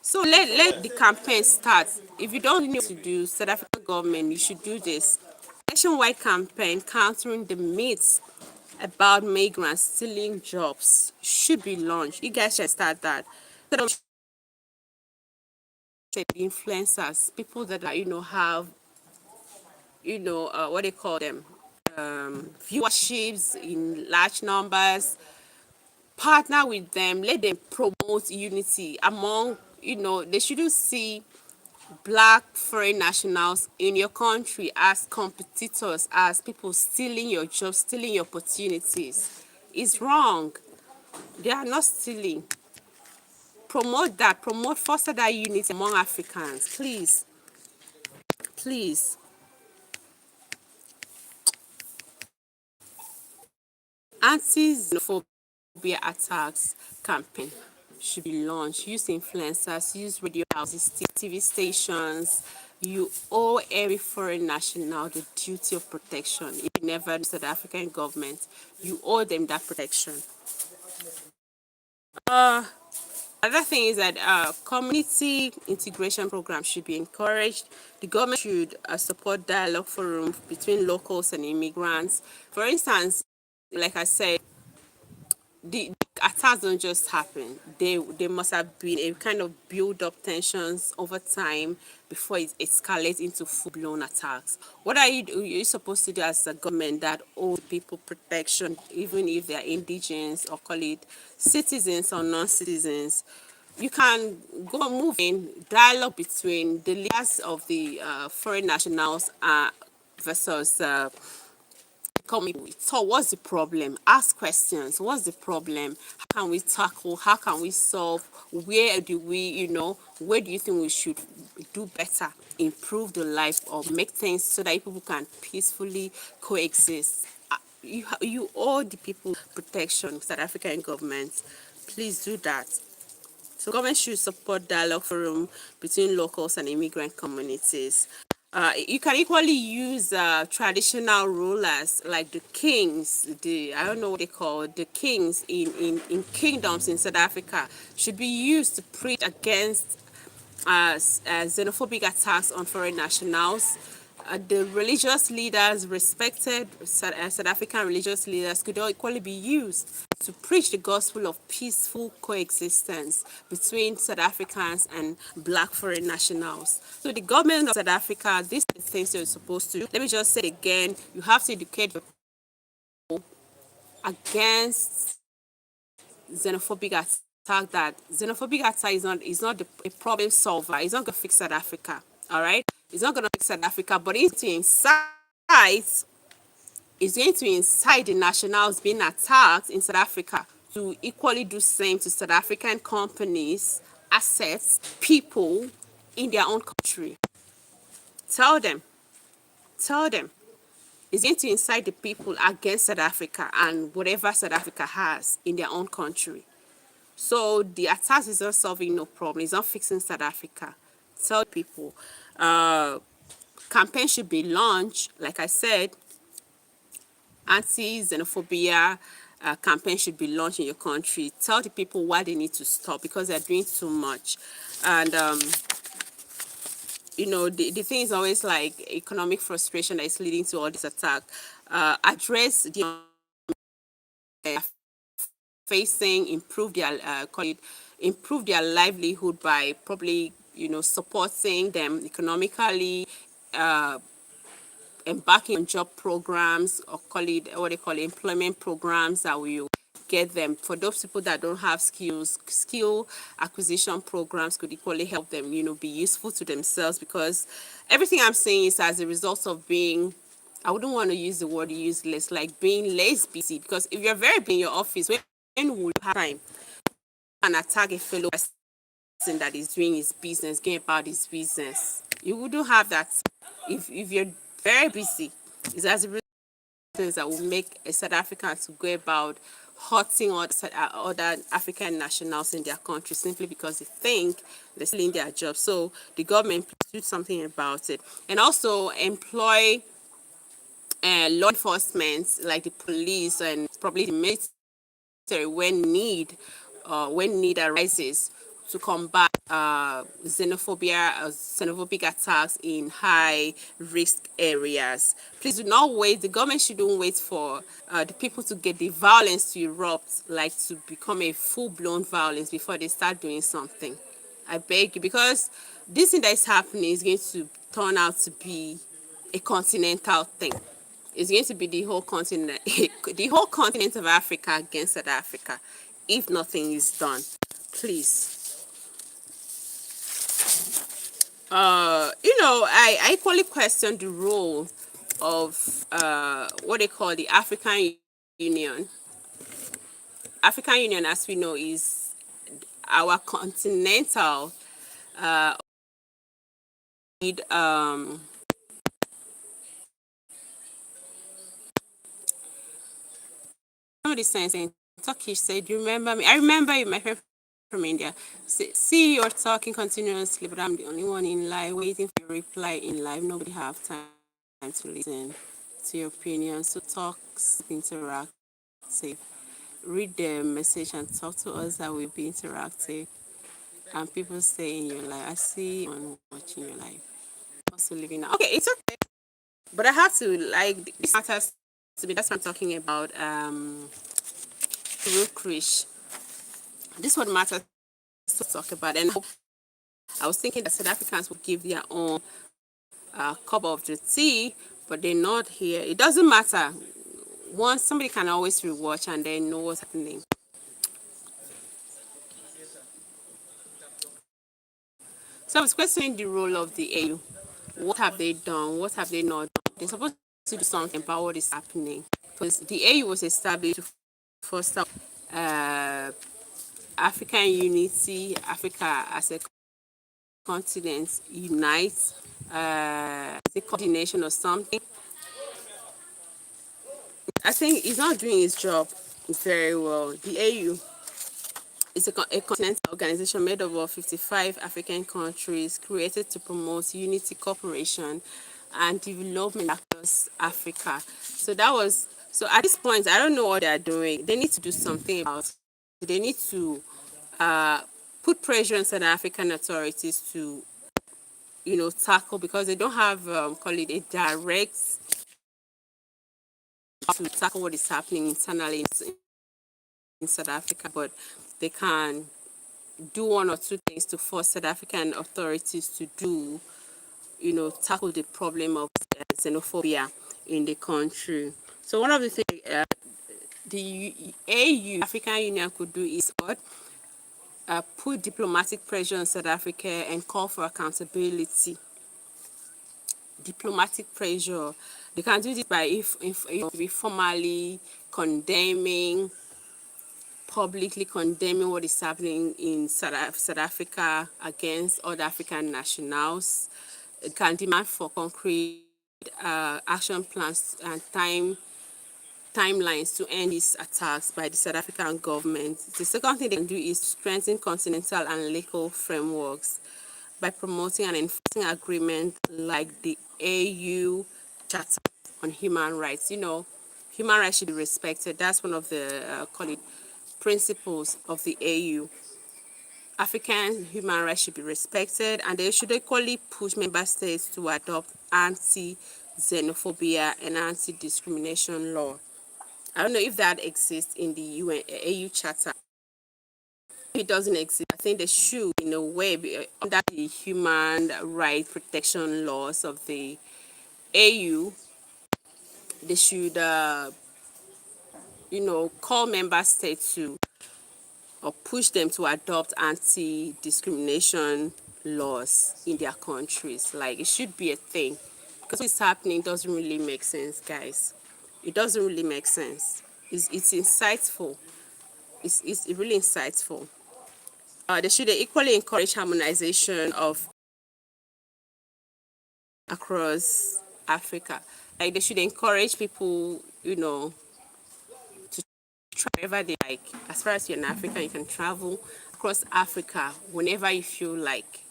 So let the campaign start. If you don't know what to do, South African government, you should do this. Nationwide campaign countering the myths about migrants stealing jobs should be launched. You guys should start that. Influencers, people that are, have, what they call them, viewerships in large numbers. Partner with them, let them promote unity among, they shouldn't see black foreign nationals in your country as competitors, as people stealing your jobs, stealing your opportunities. It's wrong. They are not stealing. Foster that unity among Africans, please. Please. Anti-xenophobia attacks campaign should be launched. Use influencers, use radio houses, TV stations. You owe every foreign national the duty of protection. If you never do South African government, you owe them that protection. Another thing is that community integration programs should be encouraged. The government should support dialogue forum between locals and immigrants. For instance, like I said, the attacks don't just happen. They must have been a kind of build up tensions over time before it escalates into full blown attacks. What are you supposed to do as a government that owes people protection, even if they are indigenous, or call it citizens or non citizens? you can go moving dialogue between the leaders of the foreign nationals versus coming. So what's the problem? Ask questions. What's the problem? How can we tackle? How can we solve? Where do we, where do you think we should do better, improve the life, or make things so that people can peacefully coexist? You owe the people protection, South African government. Please do that. So government should support dialogue forum between locals and immigrant communities. You can equally use traditional rulers like the kings, I don't know what they call the kings in kingdoms in South Africa should be used to preach against xenophobic attacks on foreign nationals. The religious leaders, respected South African religious leaders, could all equally be used to preach the gospel of peaceful coexistence between South Africans and black foreign nationals. So the government of South Africa, these are the things you're supposed to do. Let me just say it again. You have to educate people against xenophobic attack. That xenophobic attack is not a problem solver. It's not going to fix South Africa. All right, it's not going to fix South Africa, but it's going to incite the nationals being attacked in South Africa to equally do same to South African companies, assets, people in their own country. Tell them, tell them. It's going to incite the people against South Africa and whatever South Africa has in their own country. So the attacks is not solving no problem. It's not fixing South Africa. Tell people. Campaign should be launched, like I said, anti-xenophobia campaign should be launched in your country. Tell the people why they need to stop because they're doing too much. And, the thing is always like economic frustration that is leading to all this attack. Address the facing, improve their livelihood by probably, supporting them economically, embarking on job programs or call it what they call employment programs that will get them. For those people that don't have skills, skill acquisition programs could equally help them, be useful to themselves because everything I'm saying is as a result of being, I wouldn't want to use the word useless, like being less busy because if you're very busy in your office, when will you have time and attack a fellow person that is doing his business, going about his business? You wouldn't have that if you're very busy. It's as a result of things that will make a South African to go about hurting other African nationals in their country simply because they think they're still in their job. So the government please do something about it, and also employ law enforcement like the police and probably the military when need arises to combat xenophobic attacks in high risk areas. Please do not wait. The government shouldn't wait for the people to get the violence to erupt, like to become a full-blown violence before they start doing something. I beg you, because this thing that is happening is going to turn out to be a continental thing. It's going to be the whole continent, the whole continent of Africa against South Africa, if nothing is done. Please. I equally question the role of what they call the African Union. African Union, as we know, is our continental somebody saying Turkish said, "You remember me? I remember you, my friend from India. See, you're talking continuously, but I'm the only one in live waiting for your reply in live. Nobody have time to listen to your opinion. So talks interactive. Read the message and talk to us. That will be interactive. And people stay in your life. I see on watching your life. Also living now. Okay, it's okay. But I have to like this matters to me. That's what I'm talking about. Ruth Krish. This one matters to talk about. And I was thinking that South Africans would give their own cup of the tea, but they're not here. It doesn't matter. Once somebody can always rewatch and then know what's happening. So I was questioning the role of the AU. What have they done? What have they not done? They're supposed to do something about what is happening. Because the AU was established to foster uh, African unity, Africa as a continent unite, the coordination or something. I think he's not doing his job very well. The AU is a continental organization made up of 55 African countries created to promote unity, cooperation, and development across Africa. So at this point, I don't know what they are doing. They need to do something about it. They need to uh, put pressure on South African authorities to, tackle, because they don't have, call it a direct to tackle what is happening internally in South Africa, but they can do one or two things to force South African authorities to tackle the problem of xenophobia in the country. So one of the things the AU, African Union, could do is what? Put diplomatic pressure on South Africa and call for accountability. Diplomatic pressure. They can do this by if formally condemning, publicly condemning what is happening in South Africa against other African nationals. It can demand for concrete action plans and timelines to end these attacks by the South African government. The second thing they can do is strengthen continental and local frameworks by promoting and enforcing agreements like the AU Charter on Human Rights. Human rights should be respected. That's one of the call it principles of the AU. African human rights should be respected, and they should equally push member states to adopt anti-xenophobia and anti-discrimination law. I don't know if that exists in the UN AU Charter. If it doesn't exist, I think they should, in a way, be under the human right protection laws of the AU. They should, call member states to or push them to adopt anti-discrimination laws in their countries. Like, it should be a thing, because what's happening doesn't really make sense, guys. It doesn't really make sense. It's insightful. It's really insightful. They should equally encourage harmonization of across Africa. Like, they should encourage people, to try wherever they like. As far as you're in Africa, you can travel across Africa whenever you feel like.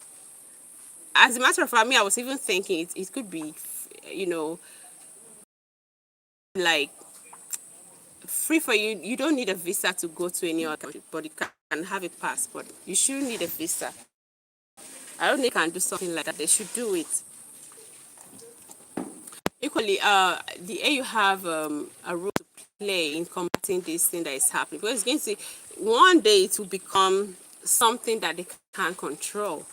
As a matter of fact, I was even thinking it could be, you know, like free for you. You don't need a visa to go to any other country, but you can have a passport. You shouldn't need a visa. I don't think they can do something like that. They should do it. Equally, the AU have a role to play in combating this thing that is happening, because it's going to one day it will become something that they can't control.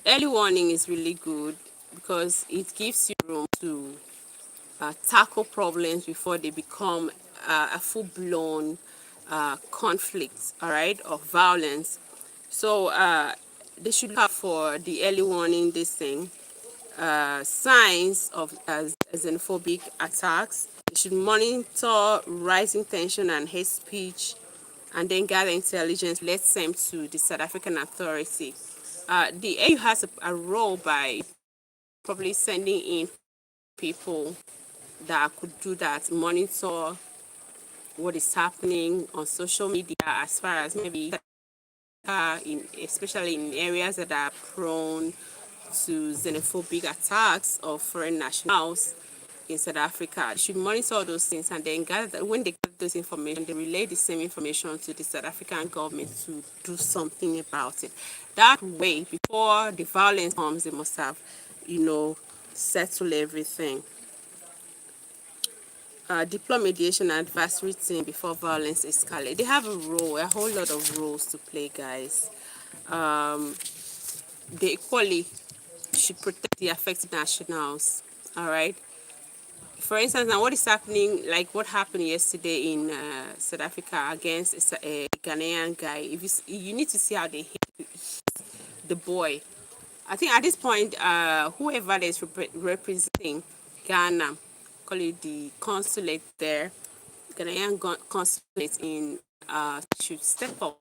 Early warning is really good because it gives you room to tackle problems before they become a full-blown conflict, all right, of violence. So they should look out for the early warning, this thing, signs of xenophobic attacks. They should monitor rising tension and hate speech, and then gather intelligence, let them to the South African authority. The AU has a role by probably sending in people that could do that, monitor what is happening on social media, as far as maybe especially in areas that are prone to xenophobic attacks of foreign nationals in South Africa. They should monitor all those things, and then when they get those information, they relay the same information to the South African government to do something about it. That way, before the violence comes, they must have, settled everything. Deploy mediation and advisory team before violence escalates. They have a whole lot of roles to play, guys. They equally should protect the affected nationals. All right. For instance, now what is happening, like what happened yesterday in South Africa against a Ghanaian guy. If you need to see how they hit the boy. I think at this point, whoever is representing Ghana, call it the consulate there, Ghanaian consulate in, should step up.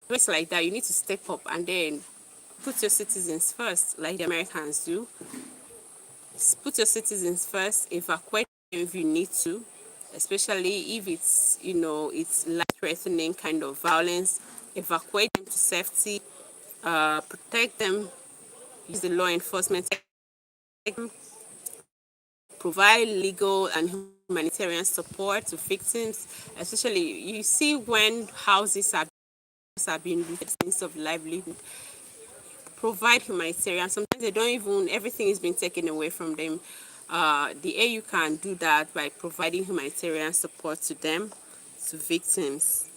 It's like that. You need to step up and then put your citizens first, like the Americans do. Put your citizens first. Evacuate them if you need to, especially if it's, it's life-threatening kind of violence. Evacuate them to safety. Protect them. Use the law enforcement. Provide legal and humanitarian support to victims, especially you see when houses are being looted, sense of livelihood. Provide humanitarian. Sometimes they don't even, everything is being taken away from them. The AU can do that by providing humanitarian support to them, to victims,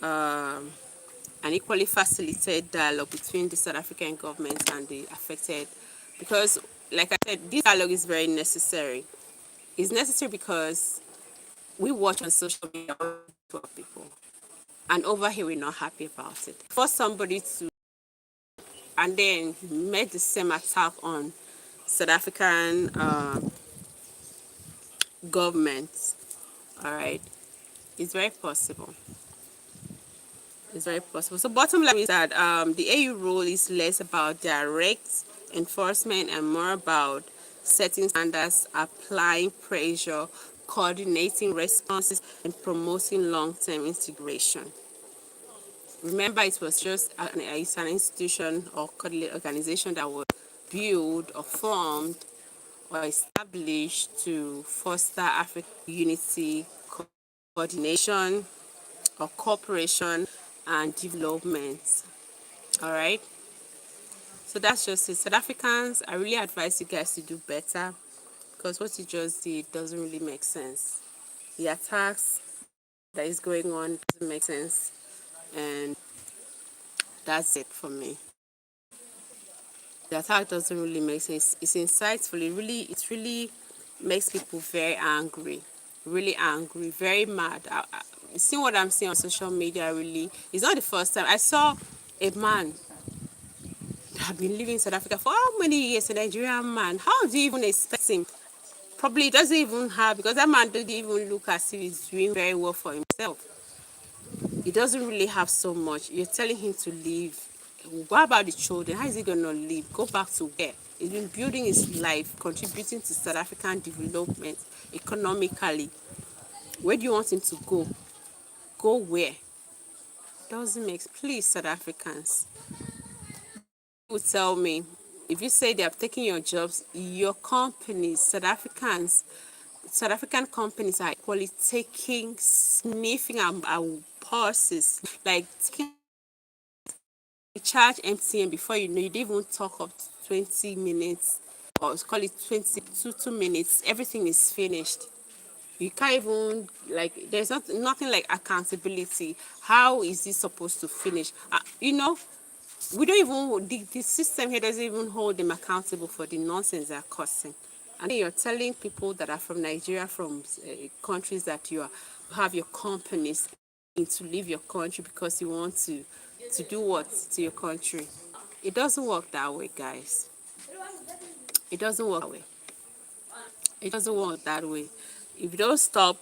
and equally facilitate dialogue between the South African government and the affected. Because, like I said, this dialogue is very necessary. It's necessary because we watch on social media people, and over here we're not happy about it. For somebody to, and then made the same attack on South African government, all right, it's very possible. It's very possible. So bottom line is that the AU role is less about direct enforcement and more about setting standards, applying pressure, coordinating responses, and promoting long-term integration. Remember, it was just it's an institution or organization that was built or formed or established to foster African unity, coordination, or cooperation and development. All right. So that's just it. South Africans, I really advise you guys to do better because what you just did doesn't really make sense. The attacks that is going on doesn't make sense, and that's it for me. The attack doesn't really make sense. It's insightful. It really makes people very angry, really angry, very mad. You see what I'm seeing on social media? Really, it's not the first time. I saw a man that had been living in South Africa for how many years? A Nigerian man. How do you even expect him? Probably doesn't even have, because that man doesn't even look as if he's doing very well for himself. He doesn't really have so much. You're telling him to leave. What about the children? How is he going to leave? Go back to where? He's been building his life, contributing to South African development economically. Where do you want him to go? Go where? Doesn't make, please, South Africans. People tell me, if you say they are taking your jobs, your companies, South African companies are equally taking, sniffing our purses, like taking, charge MTN before you know, you didn't even talk up to 20 minutes, or call it 22 minutes, everything is finished. You can't even, like, there's nothing like accountability. How is this supposed to finish? We don't even, the system here doesn't even hold them accountable for the nonsense they're causing. And then you're telling people that are from Nigeria, from countries that you have your companies in, to leave your country because you want to do what to your country. It doesn't work that way, guys. It doesn't work that way. It doesn't work that way. If you don't stop,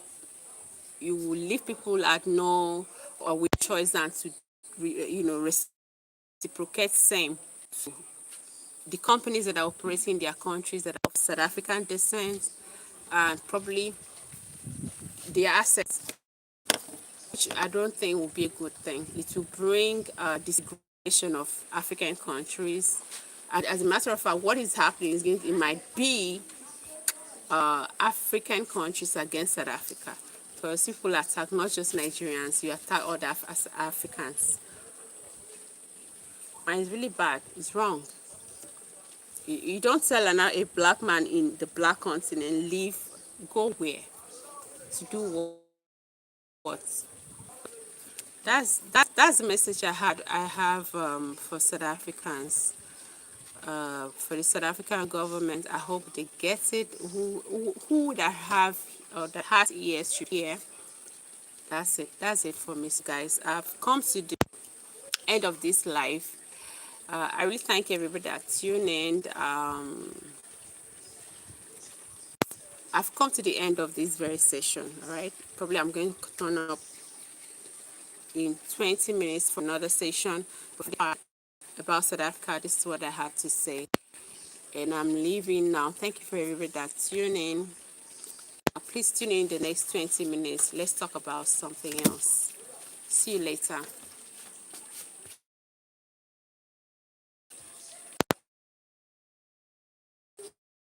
you will leave people at no or with choice than to, reciprocate same. The companies that are operating in their countries that are of South African descent, and probably their assets, which I don't think will be a good thing. It will bring disintegration of African countries. And as a matter of fact, what is happening is it might be African countries against South Africa. Because people attack not just Nigerians, you attack other Africans. And it's really bad. It's wrong. You don't tell a black man in the black continent leave, go where? To do what? That's the message I have for South Africans, for the South African government. I hope they get it. Who that have or that has ears should hear. That's it. That's it for me, guys. I've come to the end of this live. I really thank everybody that tuned in. I've come to the end of this very session. All right, probably I'm going to turn up in 20 minutes for another session about South Africa. This is what I have to say, and I'm leaving now. Thank you for everybody that tuned in. Please tune in the next 20 minutes. Let's talk about something else. See you later.